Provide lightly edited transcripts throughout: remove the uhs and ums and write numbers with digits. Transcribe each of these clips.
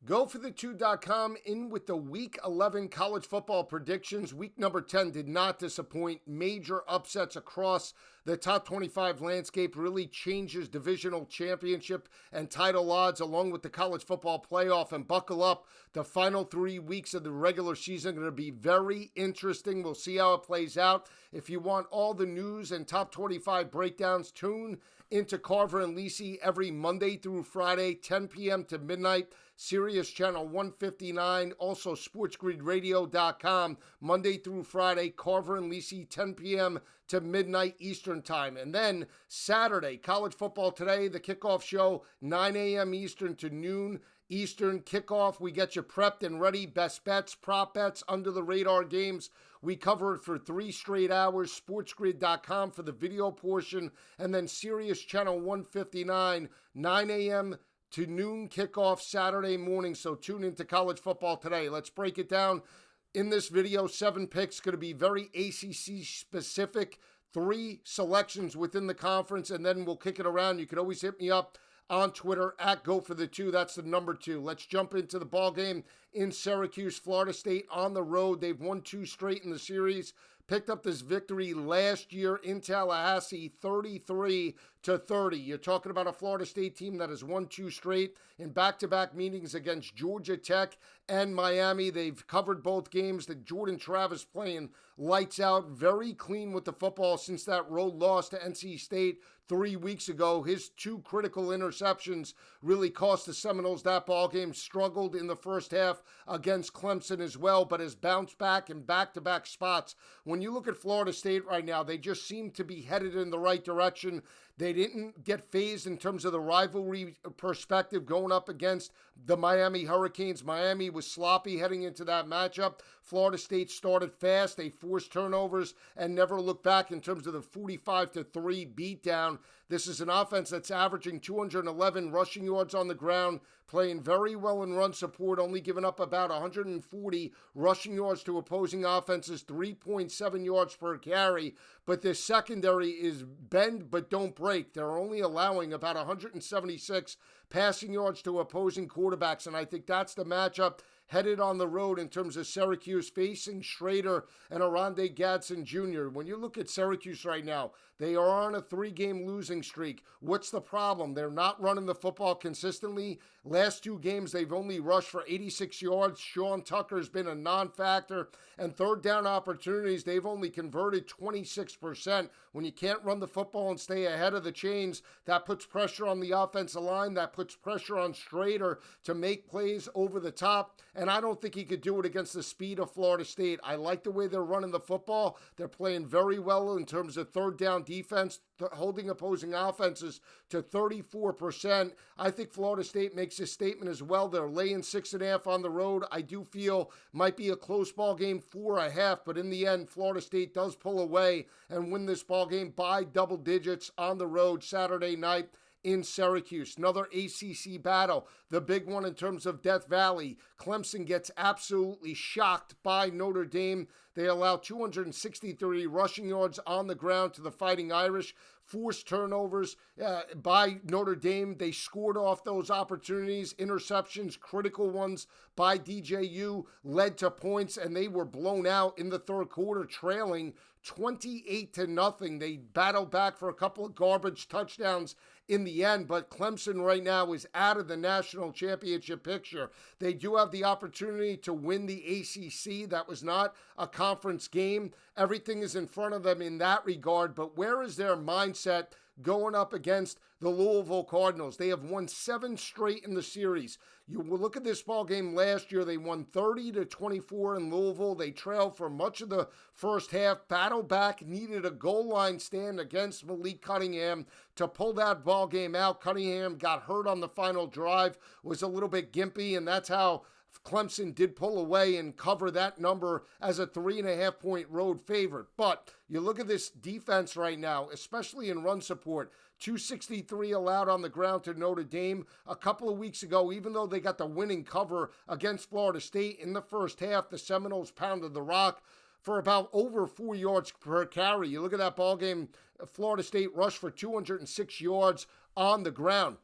GoForThe2.com in with the Week 11 college football predictions. Week number 10 did not disappoint. Major upsets across the top 25 landscape, really changes divisional championship and title odds along with the college football playoff. And buckle up, the final 3 weeks of the regular season are going to be very interesting. We'll see how it plays out. If you want all the news and top 25 breakdowns, tune into Carver and Lisi every Monday through Friday, 10 p.m. to midnight. Sirius Channel 159, also SportsGridRadio.com, Monday through Friday, Carver and Lisi, 10 p.m. to midnight Eastern Time. And then Saturday, College Football Today, the kickoff show, 9 a.m. Eastern to noon Eastern kickoff. We get you prepped and ready. Best bets, prop bets, under the radar games. We cover it for 3 straight hours. SportsGrid.com for the video portion. And then Sirius Channel 159, 9 a.m. to noon kickoff Saturday morning. So tune into College Football Today. Let's break it down. In this video, 7 picks, going to be very ACC specific. 3 selections within the conference, and then we'll kick it around. You can always hit me up on Twitter at GoForThe2. That's the number 2. Let's jump into the ball game in Syracuse. Florida State on the road. They've won 2 straight in the series. Picked up this victory last year in Tallahassee, 33-30. You're talking about a Florida State team that has won 2 straight in back-to-back meetings against Georgia Tech and Miami. They've covered both games. The Jordan Travis playing lights out, very clean with the football since that road loss to NC State 3 weeks ago. His 2 critical interceptions really cost the Seminoles that ball game. Struggled in the first half against Clemson as well, but has bounced back in back-to-back spots. When you look at Florida State right now, they just seem to be headed in the right direction. They didn't get phased in terms of the rivalry perspective going up against the Miami Hurricanes. Miami was sloppy heading into that matchup. Florida State started fast. They forced turnovers and never looked back in terms of the 45-3 beatdown. This is an offense that's averaging 211 rushing yards on the ground, playing very well in run support, only giving up about 140 rushing yards to opposing offenses, 3.7 yards per carry. But this secondary is bend but don't break. They're only allowing about 176 passing yards to opposing quarterbacks, and I think that's the matchup headed on the road in terms of Syracuse facing Schrader and Oronde Gadsden Jr. When you look at Syracuse right now, they are on a 3-game losing streak. What's the problem? They're not running the football consistently. Last 2 games, they've only rushed for 86 yards. Sean Tucker's been a non-factor. And third down opportunities, they've only converted 26%. When you can't run the football and stay ahead of the chains, that puts pressure on the offensive line. That puts pressure on Schrader to make plays over the top. And I don't think he could do it against the speed of Florida State. I like the way they're running the football. They're playing very well in terms of third down defense, holding opposing offenses to 34%. I think Florida State makes a statement as well. They're laying 6.5 on the road. I do feel might be a close ball game, 4.5, but in the end, Florida State does pull away and win this ball game by double digits on the road Saturday night in Syracuse. Another ACC battle, the big one in terms of Death Valley. Clemson gets absolutely shocked by Notre Dame. They allow 263 rushing yards on the ground to the Fighting Irish. Forced turnovers by Notre Dame. They scored off those opportunities. Interceptions, critical ones by DJU, led to points, and they were blown out in the third quarter, trailing 28-0. They battled back for a couple of garbage touchdowns in the end, but Clemson right now is out of the national championship picture. They do have the opportunity to win the ACC. That was not a conference game. Everything is in front of them in that regard, but where is their mindset going up against the Louisville Cardinals? They have won 7 straight in the series. You will look at this ball game last year. They won 30-24 in Louisville. They trailed for much of the first half, battled back, needed a goal line stand against Malik Cunningham to pull that ball game out. Cunningham got hurt on the final drive, was a little bit gimpy, and that's how Clemson did pull away and cover that number as a 3.5-point road favorite. But you look at this defense right now, especially in run support, 263 allowed on the ground to Notre Dame. A couple of weeks ago, even though they got the winning cover against Florida State in the first half, the Seminoles pounded the rock for about over 4 yards per carry. You look at that ball game, Florida State rushed for 206 yards on the ground.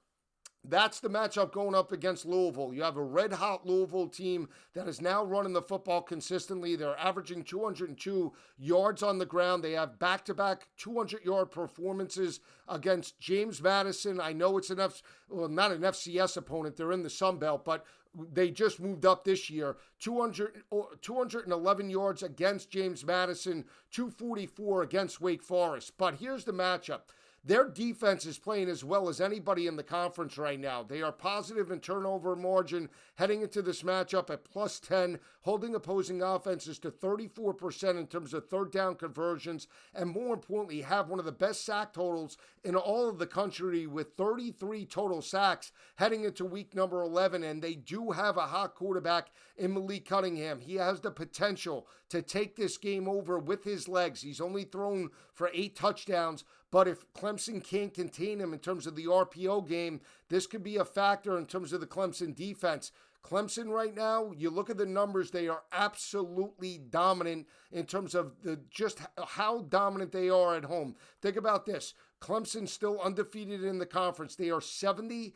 That's the matchup going up against Louisville. You have a red-hot Louisville team that is now running the football consistently. They're averaging 202 yards on the ground. They have back-to-back 200-yard performances against James Madison. I know it's not an FCS opponent. They're in the Sun Belt, but they just moved up this year. 211 yards against James Madison, 244 against Wake Forest. But here's the matchup. Their defense is playing as well as anybody in the conference right now. They are positive in turnover margin heading into this matchup at plus 10, holding opposing offenses to 34% in terms of third down conversions, and more importantly, have one of the best sack totals in all of the country with 33 total sacks heading into week number 11. And they do have a hot quarterback in Malik Cunningham. He has the potential to take this game over with his legs. He's only thrown for 8 touchdowns, but if Clemson can't contain him in terms of the RPO game, this could be a factor in terms of the Clemson defense. Clemson right now, you look at the numbers, they are absolutely dominant in terms of just how dominant they are at home. Think about this. Clemson still undefeated in the conference. They are 70-6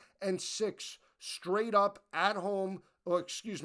straight up at home,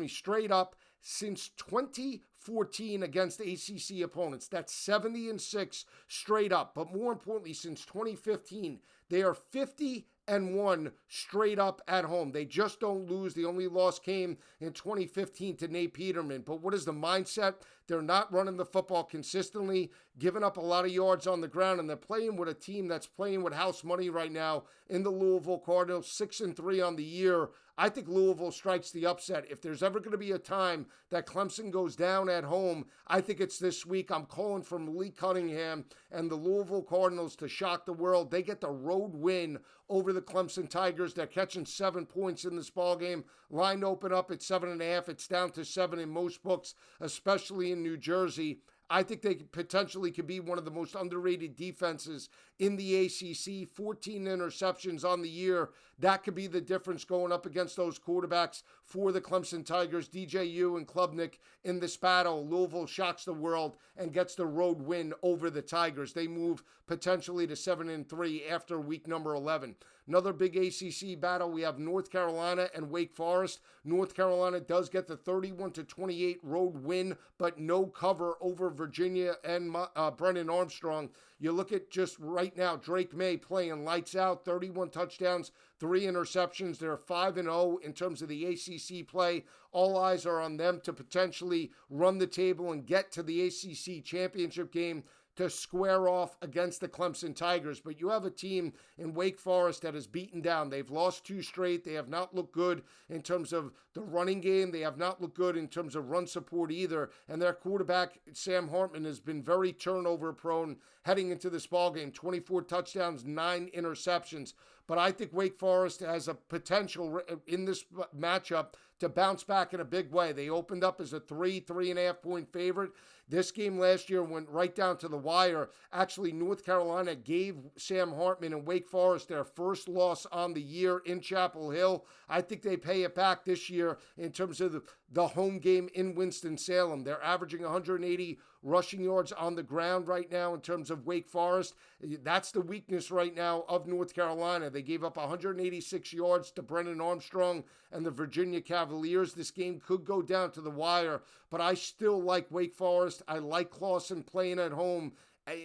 straight up since 2014 against ACC opponents. That's 70-6 straight up. But more importantly, since 2015, they are 50-1 straight up at home. They just don't lose. The only loss came in 2015 to Nate Peterman. But what is the mindset? They're not running the football consistently, giving up a lot of yards on the ground, and they're playing with a team that's playing with house money right now in the Louisville Cardinals, 6-3 on the year. I think Louisville strikes the upset. If there's ever going to be a time that Clemson goes down at home, I think it's this week. I'm calling for Malik Cunningham and the Louisville Cardinals to shock the world. They get the road win over the Clemson Tigers. They're catching 7 points in this ballgame. Line open up at 7.5. It's down to 7 in most books, especially in New Jersey. I think they potentially could be one of the most underrated defenses in the ACC. 14 interceptions on the year. That could be the difference going up against those quarterbacks for the Clemson Tigers. DJU and Klubnik in this battle. Louisville shocks the world and gets the road win over the Tigers. They move potentially to 7-3 after week number 11. Another big ACC battle, we have North Carolina and Wake Forest. North Carolina does get the 31-28 road win, but no cover over Virginia and Brennan Armstrong. You look at just right now, Drake May playing lights out, 31 touchdowns, 3 interceptions. They're 5-0 in terms of the ACC play. All eyes are on them to potentially run the table and get to the ACC championship game to square off against the Clemson Tigers. But you have a team in Wake Forest that is beaten down. They've lost 2 straight. They have not looked good in terms of the running game. They have not looked good in terms of run support either. And their quarterback, Sam Hartman, has been very turnover prone heading into this ballgame. 24 touchdowns, 9 interceptions. But I think Wake Forest has a potential in this matchup to bounce back in a big way. They opened up as a 3.5 point favorite. This game last year went right down to the wire. Actually, North Carolina gave Sam Hartman and Wake Forest their first loss on the year in Chapel Hill. I think they pay it back this year in terms of the home game in Winston-Salem. They're averaging 180 rushing yards on the ground right now in terms of Wake Forest. That's the weakness right now of North Carolina. They gave up 186 yards to Brennan Armstrong and the Virginia Cavaliers. This game could go down to the wire, but I still like Wake Forest. I like Clawson playing at home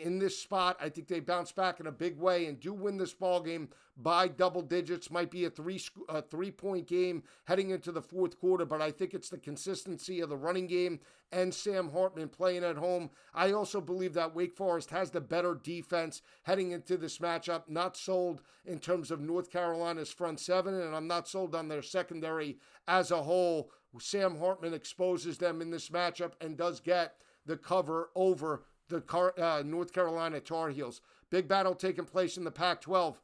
in this spot. I think they bounce back in a big way and do win this ball game by double digits. Might be a 3-point game heading into the fourth quarter, but I think it's the consistency of the running game and Sam Hartman playing at home. I also believe that Wake Forest has the better defense heading into this matchup. Not sold in terms of North Carolina's front seven, and I'm not sold on their secondary as a whole. Sam Hartman exposes them in this matchup and does get the cover over the North Carolina Tar Heels. Big battle taking place in the Pac-12.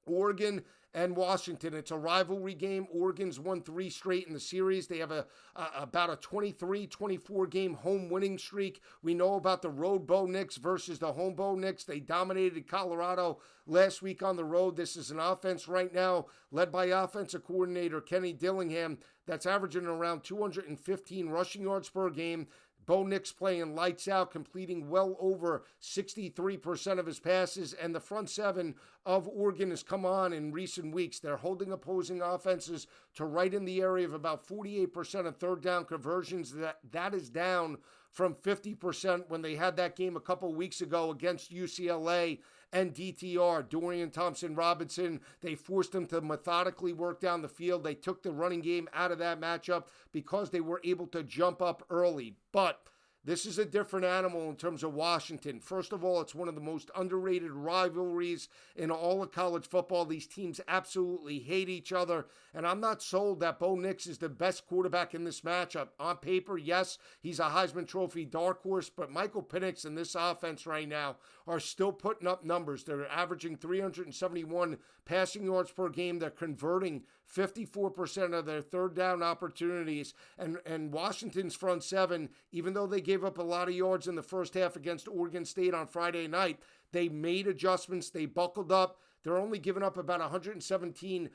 Oregon and Washington. It's a rivalry game. Oregon's won 3 straight in the series. They have about a 23-24 game home winning streak. We know about the road Bo Nix versus the home Bo Nix. They dominated Colorado last week on the road. This is an offense right now led by offensive coordinator Kenny Dillingham that's averaging around 215 rushing yards per game. Bo Nix playing lights out, completing well over 63% of his passes, and the front seven of Oregon has come on in recent weeks. They're holding opposing offenses to right in the area of about 48% of third down conversions. That is down from 50% when they had that game a couple weeks ago against UCLA and DTR. Dorian Thompson-Robinson, they forced them to methodically work down the field. They took the running game out of that matchup because they were able to jump up early. But this is a different animal in terms of Washington. First of all, it's one of the most underrated rivalries in all of college football. These teams absolutely hate each other, and I'm not sold that Bo Nix is the best quarterback in this matchup. On paper, yes, he's a Heisman Trophy dark horse, but Michael Penix and this offense right now are still putting up numbers. They're averaging 371 passing yards per game. They're converting 54% of their third down opportunities. And Washington's front seven, even though they gave up a lot of yards in the first half against Oregon State on Friday night, they made adjustments. They buckled up. They're only giving up about 117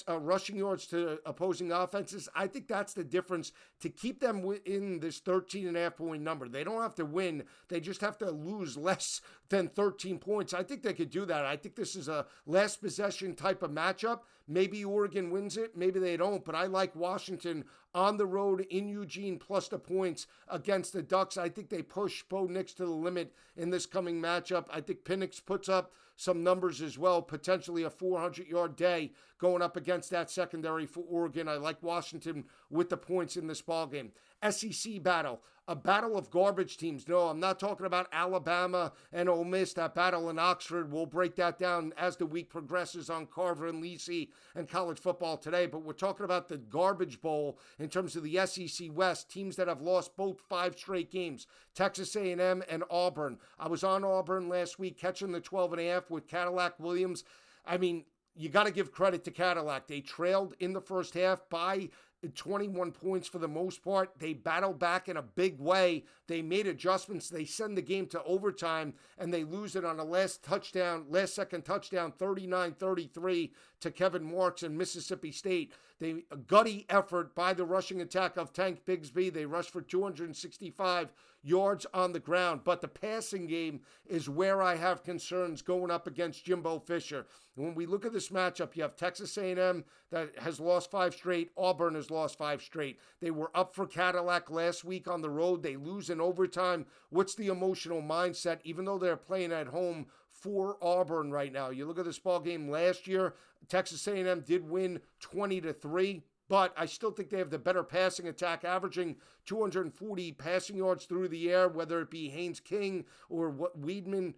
rushing yards to opposing offenses. I think that's the difference to keep them within this 13.5 point number. They don't have to win. They just have to lose less than 13 points. I think they could do that. I think this is a last possession type of matchup. Maybe Oregon wins it. Maybe they don't. But I like Washington on the road in Eugene plus the points against the Ducks. I think they push Bo Nix to the limit in this coming matchup. I think Penix puts up some numbers as well, potentially a 400-yard day going up against that secondary for Oregon. I like Washington with the points in this ballgame. SEC battle, a battle of garbage teams. No, I'm not talking about Alabama and Ole Miss, that battle in Oxford. We'll break that down as the week progresses on Carver and Lisi and college football today. But we're talking about the garbage bowl in terms of the SEC West, teams that have lost both 5 straight games, Texas A&M and Auburn. I was on Auburn last week catching the 12.5 with Cadillac Williams. I mean, you got to give credit to Cadillac. They trailed in the first half by 21 points for the most part. They battled back in a big way. They made adjustments. They send the game to overtime, and they lose it on a last second touchdown, 39-33 to Kevin Marks in Mississippi State. A gutty effort by the rushing attack of Tank Bigsby. They rushed for 265 yards on the ground. But the passing game is where I have concerns going up against Jimbo Fisher. And when we look at this matchup, you have Texas A&M that has lost 5 straight. Auburn has lost 5 straight. They were up for Cadillac last week on the road. They lose in overtime. What's the emotional mindset, even though they're playing at home for Auburn right now? You look at this ball game last year, Texas A&M did win 20-3. But I still think they have the better passing attack, averaging 240 passing yards through the air, whether it be Haynes King or Weidman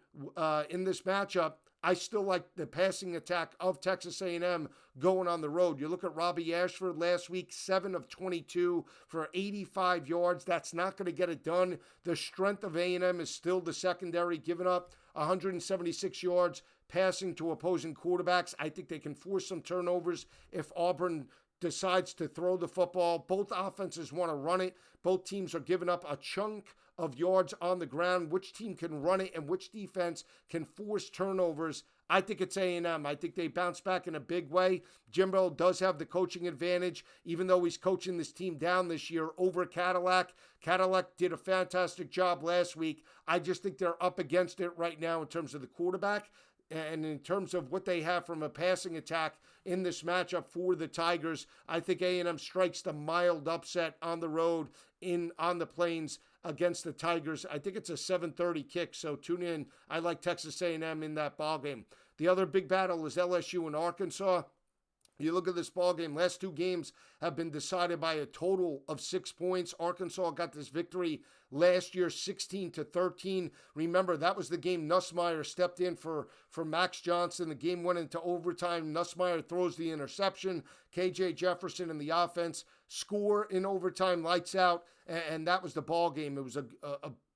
in this matchup. I still like the passing attack of Texas A&M going on the road. You look at Robbie Ashford last week, 7 of 22 for 85 yards. That's not going to get it done. The strength of A&M is still the secondary, giving up 176 yards passing to opposing quarterbacks. I think they can force some turnovers if Auburn decides to throw the football. Both offenses want to run it. Both teams are giving up a chunk of yards on the ground. Which team can run it and which defense can force turnovers? I think it's A&M. I think they bounce back in a big way. Jimbo does have the coaching advantage, even though he's coaching this team down this year over Cadillac. Cadillac did a fantastic job last week. I just think they're up against it right now in terms of the quarterback and in terms of what they have from a passing attack in this matchup for the Tigers. I think A&M strikes the mild upset on the road on the Plains against the Tigers. I think it's a 7:30 kick, so tune in. I like Texas A&M in that ballgame. The other big battle is LSU and Arkansas. You look at this ballgame, last 2 games have been decided by a total of 6 points. Arkansas got this victory last year, 16-13. Remember, that was the game Nussmeier stepped in for Max Johnson. The game went into overtime. Nussmeier throws the interception. KJ Jefferson and the offense score in overtime, lights out, and that was the ballgame. It was a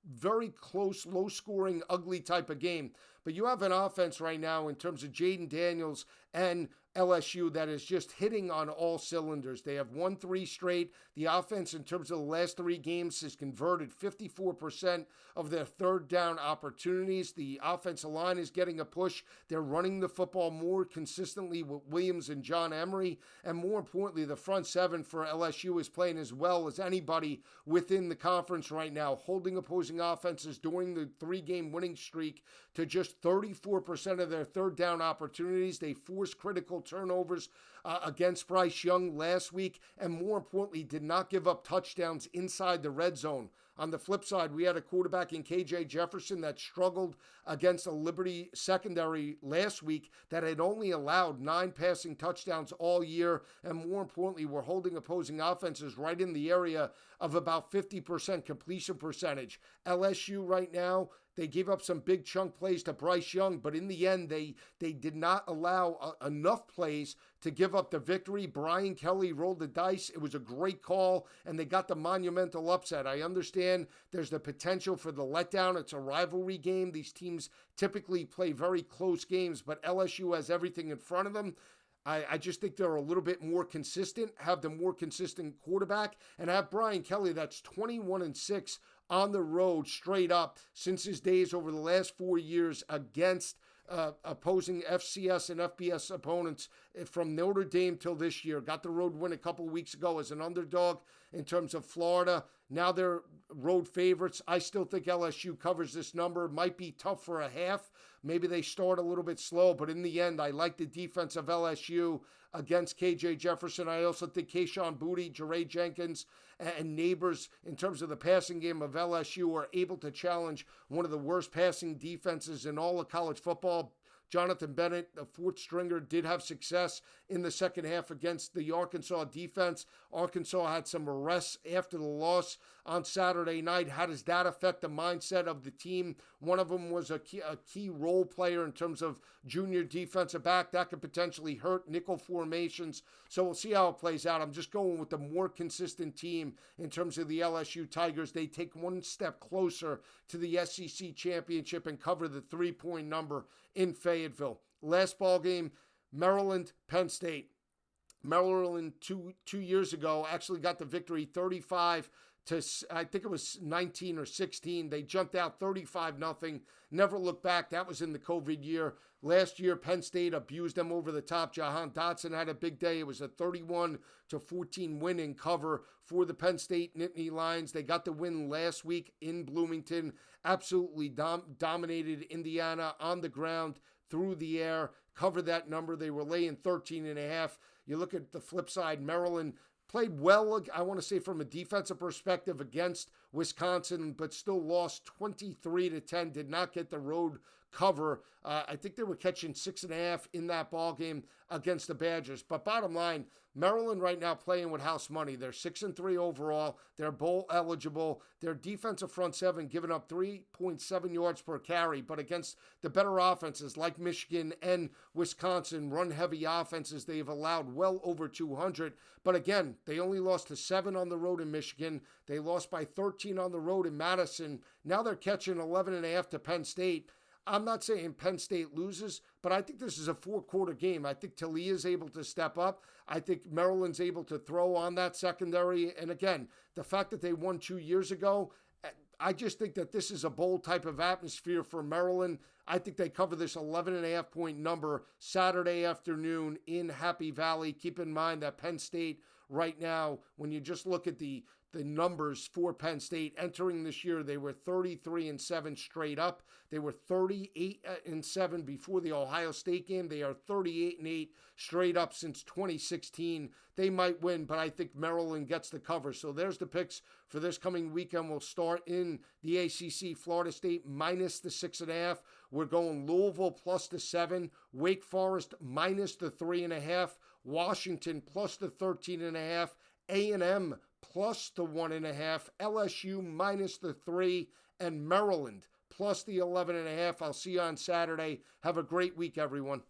very close, low-scoring, ugly type of game. But you have an offense right now in terms of Jaden Daniels and LSU that is just hitting on all cylinders. They have won 3 straight. The offense, in terms of the last 3 games, has converted 54% of their third down opportunities. The offensive line is getting a push. They're running the football more consistently with Williams and John Emery. And more importantly, the front seven for LSU is playing as well as anybody within the conference right now, holding opposing offenses during the 3-game winning streak to just 34% of their third down opportunities. They forced critical turnovers against Bryce Young last week, and more importantly, did not give up touchdowns inside the red zone. On the flip side, we had a quarterback in KJ Jefferson that struggled against a Liberty secondary last week that had only allowed 9 passing touchdowns all year, and more importantly, were holding opposing offenses right in the area of about 50% completion percentage. LSU right now, they gave up some big chunk plays to Bryce Young, but in the end, they did not allow enough plays to give up the victory. Brian Kelly rolled the dice. It was a great call, and they got the monumental upset. I understand there's the potential for the letdown. It's a rivalry game. These teams typically play very close games, but LSU has everything in front of them. I just think they're a little bit more consistent, have the more consistent quarterback, and have Brian Kelly that's 21-6 on the road straight up since his days over the last 4 years against opposing FCS and FBS opponents from Notre Dame till this year. Got the road win a couple weeks ago as an underdog in terms of Florida. Now they're road favorites. I still think LSU covers this number. Might be tough for a half. Maybe they start a little bit slow, but in the end, I like the defense of LSU against KJ Jefferson. I also think Kayshon Boutte, Jaray Jenkins, and Neighbors, in terms of the passing game of LSU, are able to challenge one of the worst passing defenses in all of college football. Jonathan Bennett, the fourth stringer, did have success in the second half against the Arkansas defense. Arkansas had some arrests after the loss on Saturday night. How does that affect the mindset of the team? One of them was a key role player in terms of junior defensive back. That could potentially hurt nickel formations. So we'll see how it plays out. I'm just going with the more consistent team in terms of the LSU Tigers. They take one step closer to the SEC championship and cover the 3-point number in Fayetteville. Last ball game, Maryland, Penn State. Maryland two years ago actually got the victory 35 to, I think it was 19 or 16. They jumped out 35-0. Never looked back. That was in the COVID year. Last year, Penn State abused them over the top. Jahan Dotson had a big day. It was a 31-14 win in cover for the Penn State Nittany Lions. They got the win last week in Bloomington. Absolutely dominated Indiana on the ground, through the air, covered that number. They were laying 13.5. You look at the flip side, Maryland played well, I want to say, from a defensive perspective against Wisconsin, but still lost 23-10, did not get the road cover. I think they were catching 6.5 in that ball game against the Badgers. But bottom line, Maryland right now playing with house money. They're 6-3 overall. They're bowl eligible. Their defensive front seven giving up 3.7 yards per carry, but against the better offenses like Michigan and Wisconsin, run-heavy offenses, they've allowed well over 200. But again, they only lost to 7 on the road in Michigan. They lost by 13 on the road in Madison. Now they're catching 11.5 to Penn State. I'm not saying Penn State loses, but I think this is a 4-quarter game. I think Talia's able to step up. I think Maryland's able to throw on that secondary. And again, the fact that they won 2 years ago, I just think that this is a bowl type of atmosphere for Maryland. I think they cover this 11.5 point number Saturday afternoon in Happy Valley. Keep in mind that Penn State right now, when you just look at the numbers for Penn State entering this year, they were 33-7 straight up. They were 38-7 before the Ohio State game. They are 38-8 straight up since 2016. They might win, but I think Maryland gets the cover. So there's the picks for this coming weekend. We'll start in the ACC. Florida State minus the 6.5. We're going Louisville plus the 7. Wake Forest minus the 3.5. Washington plus the 13.5. A&M plus the 1.5, LSU minus the 3, and Maryland plus the 11.5. I'll see you on Saturday. Have a great week, everyone.